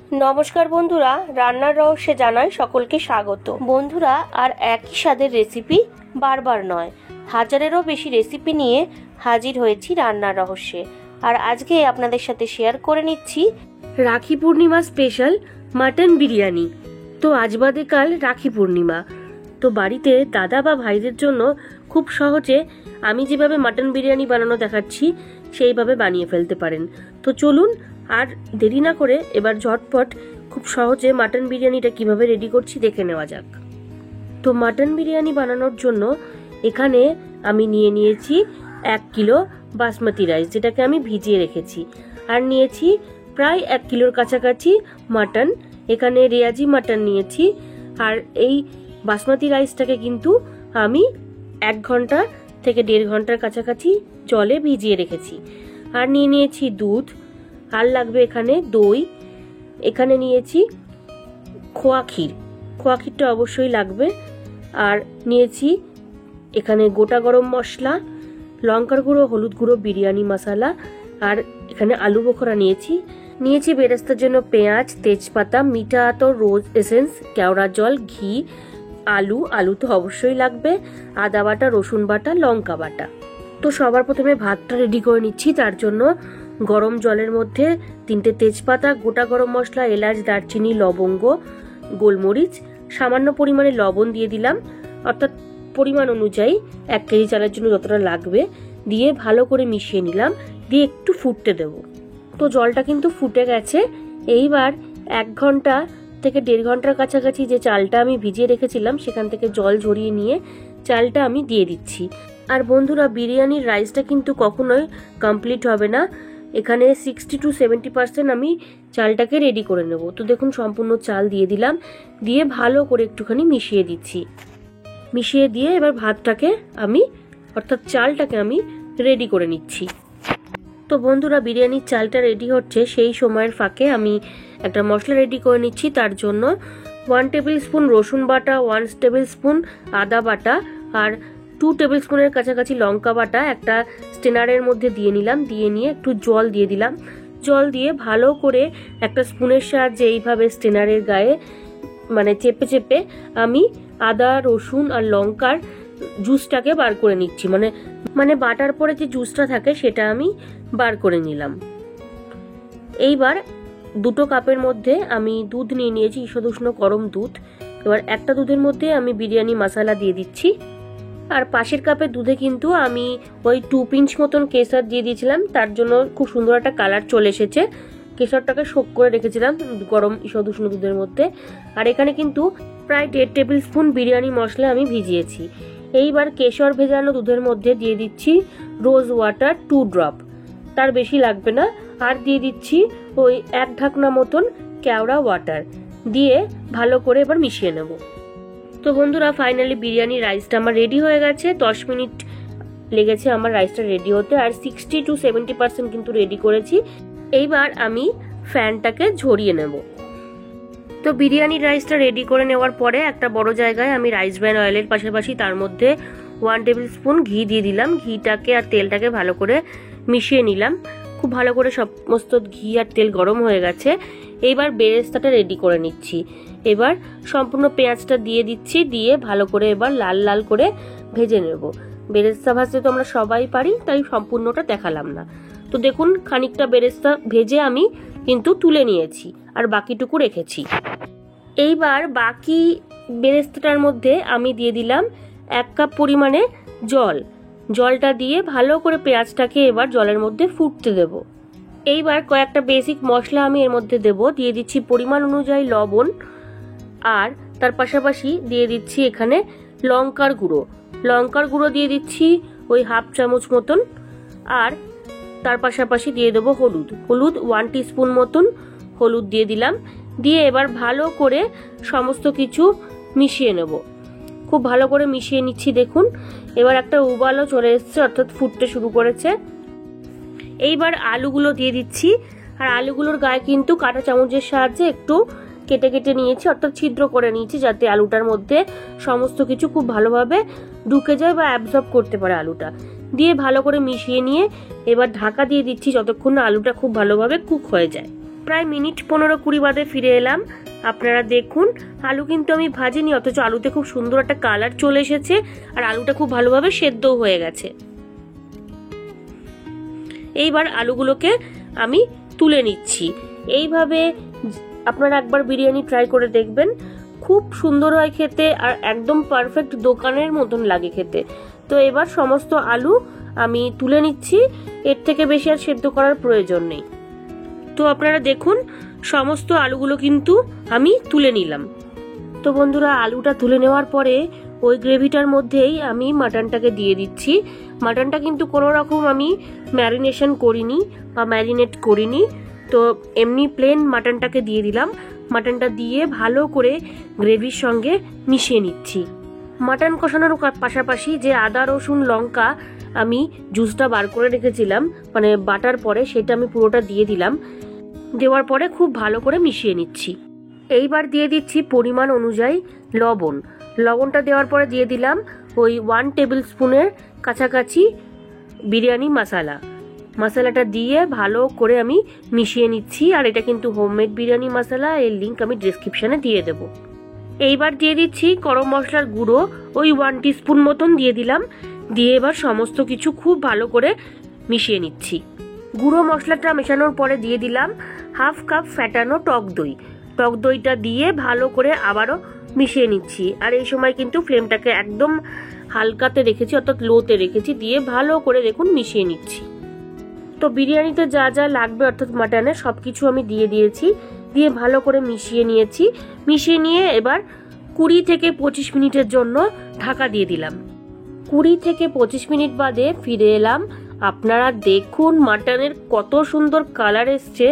নমস্কার বন্ধুরা, রান্নার রহস্যে জানাই সকলকে স্বাগত। বন্ধুরা, আর একই স্বাদের রেসিপি বারবার নয়, হাজারেরও বেশি রেসিপি নিয়ে হাজির হয়েছি রান্নার রহস্যে। আর আজকে আপনাদের সাথে শেয়ার করে নিচ্ছি রাখি পূর্ণিমা স্পেশাল মাটন বিরিয়ানি। তো আজ বাদে কাল রাখি পূর্ণিমা, তো বাড়িতে দাদা বা ভাইদের জন্য খুব সহজে আমি যেভাবে মাটন বিরিয়ানি বানানো দেখাচ্ছি সেইভাবে বানিয়ে ফেলতে পারেন। তো চলুন আর দেরি না করে এবার ঝটপট খুব সহজে মাটন বিরিয়ানিটা কিভাবে রেডি করছি দেখে নেওয়া যাক। তো মাটন বিরিয়ানি বানানোর জন্য এখানে আমি নিয়েছি 1 কিলো বাসমতি রাইস, যেটাকে আমি ভিজিয়ে রেখেছি। আর নিয়েছি প্রায় 1 কিলোর কাছাকাছি মাটন, এখানে রেয়াজি মাটন নিয়েছি। আর এই বাসমতি রাইসটাকে কিন্তু আমি 1 ঘন্টা থেকে 1.5 ঘন্টার কাছাকাছি জলে ভিজিয়ে রেখেছি। আর নিয়েছি দুধ, আর লাগবে এখানে দই, এখানে নিয়েছি খোয়া ক্ষীরটা অবশ্যই লাগবে। আর নিয়েছি এখানে গোটা গরম মশলা, লঙ্কার গুঁড়ো, হলুদ গুঁড়ো, বিরিয়ানি মশলা, আর এখানে আলু বোখরা নিয়েছি বেরেস্তার জন্য পেঁয়াজ, তেজপাতা, মিঠা আতর, রোজ এসেন্স, কেওড়া জল, ঘি, আলু তো অবশ্যই লাগবে, আদা বাটা, রসুন বাটা, লঙ্কা বাটা। তো সবার প্রথমে ভাতটা রেডি করে নিচ্ছি। তার জন্য গরম জলের মধ্যে 3টে তেজপাতা, গোটা গরম মশলা, এলাচ, দারচিনি, লবঙ্গ, গোলমরিচ, সামান্য পরিমাণে লবণ দিয়ে দিলাম, অর্থাৎ পরিমাণ অনুযায়ী 1 কেজি চালের জন্য যতটা লাগবে, দিয়ে ভালো করে মিশিয়ে নিলাম, দিয়ে একটু ফুটতে দেব। তো জলটা কিন্তু ফুটে গেছে। এইবার 1 ঘন্টা থেকে 1.5 ঘন্টার কাছাকাছি যে চালটা আমি ভিজিয়ে রেখেছিলাম সেখান থেকে জল ঝরিয়ে নিয়ে চালটা আমি দিয়ে দিচ্ছি। আর বন্ধুরা, বিরিয়ানির রাইসটা কিন্তু কখনোই কমপ্লিট হবে না, এখানে 60 to 70% আমি চালটাকে রেডি করে নেব। তো দেখুন, সম্পূর্ণ চাল দিয়ে দিলাম, দিয়ে ভালো করে একটুখানি মিশিয়ে দিচ্ছি। মিশিয়ে দিয়ে এবার ভাতটাকে আমি অর্থাৎ চালটাকে আমি রেডি করে নিচ্ছি। তো বন্ধুরা, বিরিয়ানির চালটা রেডি হচ্ছে, সেই সময়ের ফাঁকে আমি একটা মশলা রেডি করে নিচ্ছি। তার জন্য 1 টেবিল স্পুন রসুন বাটা, 1 টেবিল স্পুন আদা বাটা, আর 2 টেবিল স্পুনের কাছাকাছি লঙ্কা বাটা একটা স্টেনারের মধ্যে দিয়ে নিলাম। দিয়ে নিয়ে একটু জল দিয়ে দিলাম। জল দিয়ে ভালো করে একটা স্পুনের সাহায্যে এইভাবে স্টেনারের গায়ে মানে চেপে চেপে আমি আদা, রসুন আর লঙ্কার জুসটাকে বার করে নিচ্ছি। মানে বাটার পরে যে জুসটা থাকে সেটা আমি বার করে নিলাম। এইবার 2 কাপের মধ্যে আমি দুধ নিয়েছি, ঈষদুষ্ণ গরম দুধ। এবার একটা দুধের মধ্যে আমি বিরিয়ানি মশলা দিয়ে দিচ্ছি। আর পাশের কাপের দুধে কিন্তু আমি ওই 2 পিঞ্চ মতন কেশর দিয়ে দিয়েছিলাম, তার জন্য খুব সুন্দর একটা কালার চলে এসেছে। কেশরটাকে শোক করে রেখেছিলাম গরম ঈষদুষ্ণ দুধের মধ্যে। আর এখানে কিন্তু প্রায় 1.5 টেবিল স্পুন বিরিয়ানি মশলা আমি ভিজিয়েছি। এইবার কেশর ভেজানো দুধের মধ্যে দিয়ে দিচ্ছি রোজ ওয়াটার 2 ড্রপ, তার বেশি লাগবে না। আর দিয়ে দিচ্ছি ওই 1 ঢাকনা মতন কেওড়া ওয়াটার, দিয়ে ভালো করে এবার মিশিয়ে নেব। তো বন্ধুরা, ফাইনালি বিরিয়ানি রাইসটা আমার রেডি হয়ে গেছে। 10 মিনিট লেগেছে আমার রাইসটা রেডি হতে, আর 60 to 70% কিন্তু রেডি করেছি। এইবার আমি ফ্যানটাকে ঝরিয়ে নেব। তো বিরিয়ানির রাইসটা রেডি করে নেওয়ার পরে একটা বড় জায়গায় আমি রাইস ব্র্যান অয়েলের পাশাপাশি তার মধ্যে 1 টেবিল স্পুন ঘি দিয়ে দিলাম। ঘিটাকে আর তেলটাকে ভালো করে মিশিয়ে নিলাম। খুব ভালো করে সমস্ত ঘি আর তেল গরম হয়ে গেছে। এইবার বেরেস্তাটা রেডি করে নিচ্ছি। এবার সম্পূর্ণ পেঁয়াজটা দিয়ে দিচ্ছি, দিয়ে ভালো করে এবার লাল লাল করে ভেজে নেব। বেরেস্তা ভাজতে তো আমরা সবাই পারি, তাই সম্পূর্ণটা দেখালাম না। তো দেখুন, খানিকটা বেরেস্তা ভেজে আমি কিন্তু তুলে নিয়েছি, আর বাকিটুকু রেখেছি। এইবার বাকি বেরেস্তাটার মধ্যে আমি দিয়ে দিলাম 1 কাপ পরিমাণে জলটা দিয়ে ভালো করে পেঁয়াজটাকে এবার জলের মধ্যে ফুটতে দেব। এইবার কয়েকটা বেসিক মশলা আমি এর মধ্যে দেব। দিয়ে দিচ্ছি পরিমাণ অনুযায়ী লবণ, আর তার পাশাপাশি দিয়ে দিচ্ছি এখানে লঙ্কার গুঁড়ো দিয়ে দিচ্ছি ওই 1/2 চামচ মতন। আর তার পাশাপাশি দিয়ে দেবো হলুদ 1 টিস্পুন মতন হলুদ দিয়ে দিলাম। দিয়ে এবার ভালো করে সমস্ত কিছু মিশিয়ে নেব। খুব ভালো করে মিশিয়ে নিচ্ছি। দেখুন, এবার একটা উবালও চলে এসছে, অর্থাৎ ফুটতে শুরু করেছে। এইবার আলুগুলো দিয়ে দিচ্ছি। আর আলুগুলোর গায়ে কিন্তু কাঁটা চামচের সাহায্যে একটু কেটে কেটে নিয়েছি, অর্থাৎ ছিদ্র করে নিয়েছি, যাতে আলুটার মধ্যে সমস্ত কিছু খুব ভালোভাবে ঢুকে যায় বা অ্যাবজর্ব করতে পারে আলুটা। দিয়ে ভালো করে মিশিয়ে নিয়ে এবার ঢাকা দিয়ে দিচ্ছি যতক্ষণ না আলুটা খুব ভালোভাবে কুক হয়ে যায়। প্রায় মিনিট 15-20 বাদে ফিরে এলাম। আপনারা দেখুন আলু কিন্তু আমি ভাজিনি, অথচ আলুতে খুব সুন্দর একটা কালার চলে এসেছে আর আলুটা খুব ভালোভাবে সেদ্ধও হয়ে গেছে। এইবার আলুগুলোকে আমি তুলে নিচ্ছি। এইভাবে আপনারা একবার বিরিয়ানি ট্রাই করে দেখবেন, খুব সুন্দর হয় খেতে আর একদম পারফেক্ট দোকানের মতন লাগে খেতে। তো এবার সমস্ত আলু আমি তুলে নিচ্ছি, এর থেকে বেশি আর সেদ্ধ করার প্রয়োজন নেই। তো আপনারা দেখুন সমস্ত আলুগুলো কিন্তু আমি তুলে নিলাম। তো বন্ধুরা, আলুটা তুলে নেওয়ার পরে ওই গ্রেভিটার মধ্যেই আমি মাটনটাকে দিয়ে দিচ্ছি। মাটনটা কিন্তু কোনো রকম আমি ম্যারিনেশন করিনি বা ম্যারিনেট করিনি, তো এমনি প্লেন মাটনটাকে দিয়ে দিলাম। মাটনটা দিয়ে ভালো করে গ্রেভির সঙ্গে মিশিয়ে নিচ্ছি। মাটন কষানোর পাশাপাশি যে আদা রসুন লঙ্কা আমি জুসটা বার করে রেখেছিলাম, মানে বাটার পরে, সেটা আমি পুরোটা দিয়ে দিলাম। দেওয়ার পরে খুব ভালো করে মিশিয়ে নিচ্ছি। এইবার দিয়ে দিচ্ছি পরিমাণ অনুযায়ী লবণ। লবণটা দেওয়ার পরে দিয়ে দিলাম ওই 1 টেবিল স্পুনের কাছাকাছি বিরিয়ানি মশলাটা দিয়ে ভালো করে আমি মিশিয়ে নিচ্ছি। আর এটা কিন্তু হোমমেড বিরিয়ানি মশলা, এর লিঙ্ক আমি ডেসক্রিপশনে দিয়ে দেব। এইবার দিয়ে দিচ্ছি গরম মশলার গুঁড়ো, ওই 1 টিস্পুন মতন দিয়ে দিলাম। দিয়ে এবার সমস্ত কিছু খুব ভালো করে মিশিয়ে নিচ্ছি। গুঁড়ো মশলাটা মেশানোর পরে দিয়ে দিলাম 1/2 কাপ ফ্যাটানো টক দই। টক দইটা দিয়ে ভালো করে আবারও মিশিয়ে নিচ্ছি। আর এই সময় কিন্তু ফ্লেমটাকে একদম হালকাতে রেখেছি, অর্থাৎ লোতে রেখেছি, দিয়ে ভালো করে দেখুন মিশিয়ে নিচ্ছি। তো বিরিয়ানিতে যা যা লাগবে অর্থাৎ মাটনে সব কিছু আমি দিয়ে দিয়েছি, দিয়ে ভালো করে মিশিয়ে নিয়েছি। মিশিয়ে নিয়ে এবার 20 থেকে 25 মিনিটের জন্য ঢাকা দিয়ে দিলাম। 20 থেকে 25 মিনিট বাদে ফিরে এলাম। আপনারা দেখুন মাটনের কত সুন্দর কালার এসছে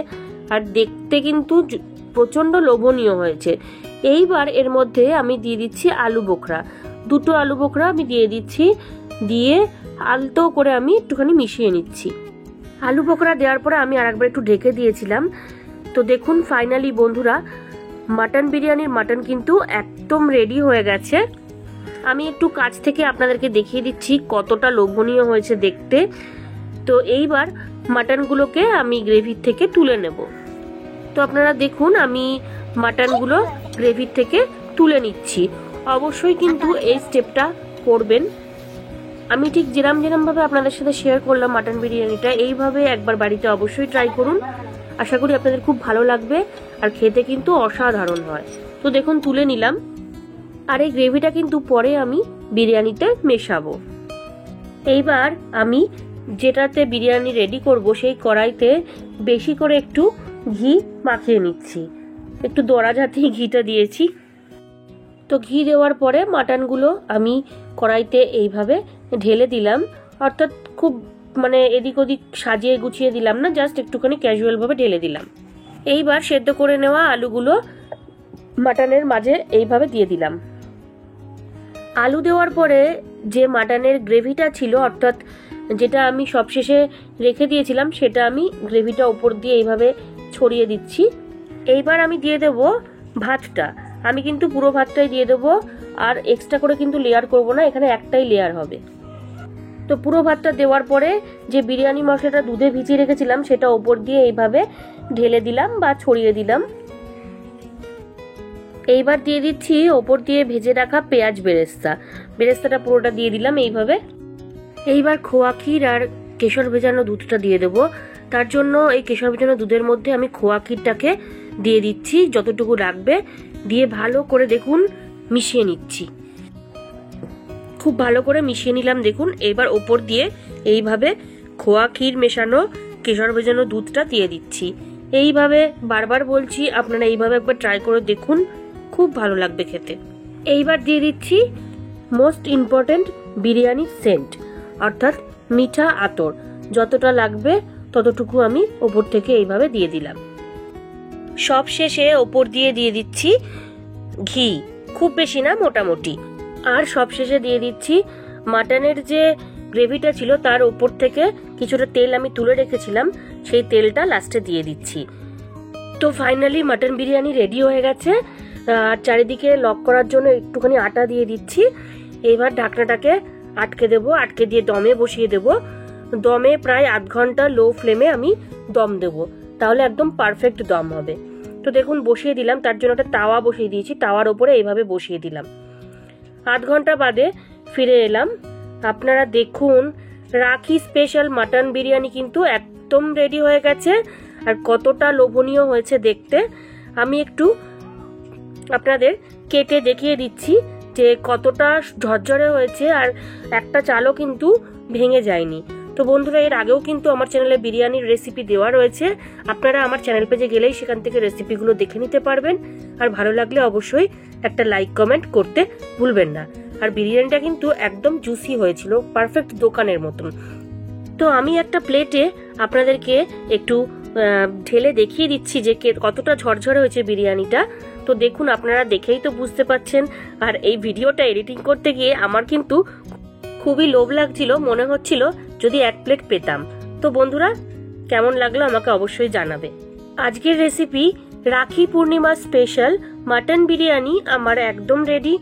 আর দেখতে কিন্তু প্রচন্ড লোভনীয় হয়েছে। এইবার এর মধ্যে আমি দিয়ে দিচ্ছি আলু বোখরা। 2টো আলু বোখরা আমি দিয়ে দিচ্ছি, দিয়ে আলতো করে আমি একটুখানি মিশিয়ে নিচ্ছি। আলু বোখরা দেওয়ার পরে আমি আরেকবার একটু ঢেকে দিয়েছিলাম। তো দেখুন ফাইনালি বন্ধুরা, মাটন বিরিয়ানির মাটন কিন্তু একদম রেডি হয়ে গেছে। আমি একটু কাছ থেকে আপনাদেরকে দেখিয়ে দিচ্ছি কতটা লোভনীয় হয়েছে দেখতে। তো এইবার মাটনগুলোকে আমি গ্রেভির থেকে তুলে নেব। তো আপনারা দেখুন আমি মাটনগুলো গ্রেভির থেকে তুলে নিচ্ছি। অবশ্যই কিন্তু এই স্টেপটা করবেন। আমি ঠিক যেরমভাবে আপনাদের সাথে শেয়ার করলাম মাটন বিরিয়ানিটা, এইভাবে একবার বাড়িতে অবশ্যই ট্রাই করুন। আশা করি আপনাদের খুব ভালো লাগবে আর খেতে কিন্তু অসাধারণ হয়। তো দেখুন তুলে নিলাম। আর এই গ্রেভিটা কিন্তু পরে আমি বিরিয়ানিতে মেশাবো। এইবার আমি যেটাতে বিরিয়ানি রেডি করব সেই কড়াইতে বেশি করে একটু ঘি মাখিয়ে নিচ্ছি। একটু দরা জাতীয় ঘিটা দিয়েছি। তো ঘি দেওয়ার পরে মাটনগুলো আমি কড়াইতে এইভাবে ঢেলে দিলাম, অর্থাৎ খুব মানে এদিক ওদিক সাজিয়ে গুছিয়ে দিলাম না, জাস্ট একটুখানি ক্যাজুয়াল ভাবে ঢেলে দিলাম। এইবার সেদ্ধ করে নেওয়া আলুগুলো মাটনের মাঝে এইভাবে দিয়ে দিলাম। আলু দেওয়ার পরে যে মাটনের গ্রেভিটা ছিল, অর্থাৎ যেটা আমি সবশেষে রেখে দিয়েছিলাম, সেটা আমি গ্রেভিটা উপর দিয়ে এইভাবে ছড়িয়ে দিচ্ছি। এইবার আমি দিয়ে দেব ভাতটা। আমি কিন্তু পুরো ভাতটাই দিয়ে দেবো, আর এক্সট্রা করে কিন্তু লেয়ার করব না, এখানে একটাই লেয়ার হবে। তো পুরো ভাতটা দেওয়ার পরে যে বিরিয়ানি মশলাটা দুধে ভিজিয়ে রেখেছিলাম সেটা ওপর দিয়ে এইভাবে ঢেলে দিলাম বা ছড়িয়ে দিলাম। এইবার দিয়ে দিচ্ছি ওপর দিয়ে ভেজে রাখা পেঁয়াজ বেরেস্তাটা পুরোটা দিয়ে দিলাম এইভাবে। এইবার খোয়া ক্ষীর আর কেশর ভেজানো দুধটা দিয়ে দেবো। তার জন্য এই কেশর ভেজানো দুধের মধ্যে আমি খোয়া ক্ষীরটাকে দিয়ে দিচ্ছি যতটুকু লাগবে, দিয়ে ভালো করে দেখুন মিশিয়ে নিচ্ছি। খুব ভালো করে মিশিয়ে নিলাম দেখুন। এবার ওপর দিয়ে এইভাবে খোয়া ক্ষীর মেশানো কেশর ভেজানো দুধটা দিয়ে দিচ্ছি। এইভাবে বারবার বলছি আপনারা এইভাবে একবার ট্রাই করে দেখুন, খুব ভালো লাগবে খেতে। এইবার দিয়ে দিচ্ছি মোস্ট ইম্পর্টেন্ট বিরিয়ানি সেন্ট, অর্থাৎ মিঠা আতর। যতটা লাগবে ততটুকু আমি ওপর থেকে এইভাবে দিয়ে দিলাম। সব শেষে ওপর দিয়ে দিচ্ছি ঘি, খুব বেশি না, মোটামুটি। আর সবশেষে দিয়ে দিচ্ছি মাটনের যে গ্রেভিটা ছিল তার উপর থেকে কিছুটা তেল আমি তুলে রেখেছিলাম, সেই তেলটা লাস্টে দিয়ে দিচ্ছি। তো ফাইনালি মাটন বিরিয়ানি রেডি হয়ে গেছে। আর চারিদিকে লক করার জন্য একটুখানি আটা দিয়ে দিচ্ছি। এবার ঢাকনাটাকে আটকে দেবো, আটকে দিয়ে দমে বসিয়ে দেবো। দমে প্রায় আধ ঘন্টা লো ফ্লেমে আমি দম দেবো। তাহলে একদম পারফেক্ট দম হবে। তো দেখুন বসিয়ে দিলাম, তার জন্য একটা তাওয়া বসিয়ে দিয়েছি, তাওয়ার ওপরে এইভাবে বসিয়ে দিলাম। আধ ঘন্টা বাদে ফিরে এলাম। আপনারা দেখুন রাখি স্পেশাল মাটন বিরিয়ানি কিন্তু একদম রেডি হয়ে গেছে, আর কতটা লোভনীয় হয়েছে দেখতে। আমি একটু আপনাদের কেটে দেখিয়ে দিচ্ছি যে কতটা ঝরঝরে হয়েছে, আর একটা চালও কিন্তু ভেঙে যায়নি। তো বন্ধুরা, এর আগেও কিন্তু আমার চ্যানেলে বিরিয়ানির রেসিপি দেওয়া রয়েছে, আপনারা আমার চ্যানেল পেজে গেলেই সেখান থেকে রেসিপিগুলো দেখে নিতে পারবেন। আর ভালো লাগলে অবশ্যই একটা লাইক কমেন্ট করতে ভুলবেন না। আর বিরিয়ানিটা কিন্তু একদম জুসি হয়েছিল, পারফেক্ট দোকানের মতন। তো আমি একটা প্লেটে আপনাদেরকে একটু ঢেলে দেখিয়ে দিচ্ছি যে কতটা ঝরঝরে হয়েছে বিরিয়ানিটা। তো দেখুন, আপনারা দেখেই তো বুঝতে পারছেন। আর এই ভিডিওটা এডিটিং করতে গিয়ে আমার কিন্তু খুবই লোভ লাগছিল, মনে হচ্ছিল যদি এক প্লেট পেতাম। তো বন্ধুরা, কেমন লাগলো আমাকে অবশ্যই জানাবে। আজকের recipe Rakhi Purnima special mutton biryani আমার একদম রেডি।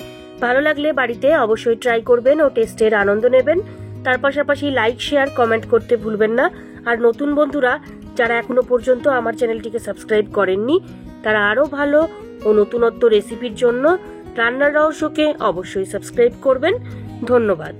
ভালো লাগলে বাড়িতে অবশ্যই ট্রাই করবেন ও টেস্টের আনন্দ নেবেন। তার পাশাপাশি লাইক, শেয়ার, কমেন্ট করতে ভুলবেন না। আর নতুন বন্ধুরা যারা এখনো পর্যন্ত আমার চ্যানেলটিকে সাবস্ক্রাইব করেননি, তারা আরো ভালো ও নতুনত্ব রেসিপির জন্য রান্নার রহস্যকে অবশ্যই সাবস্ক্রাইব করবেন। ধন্যবাদ।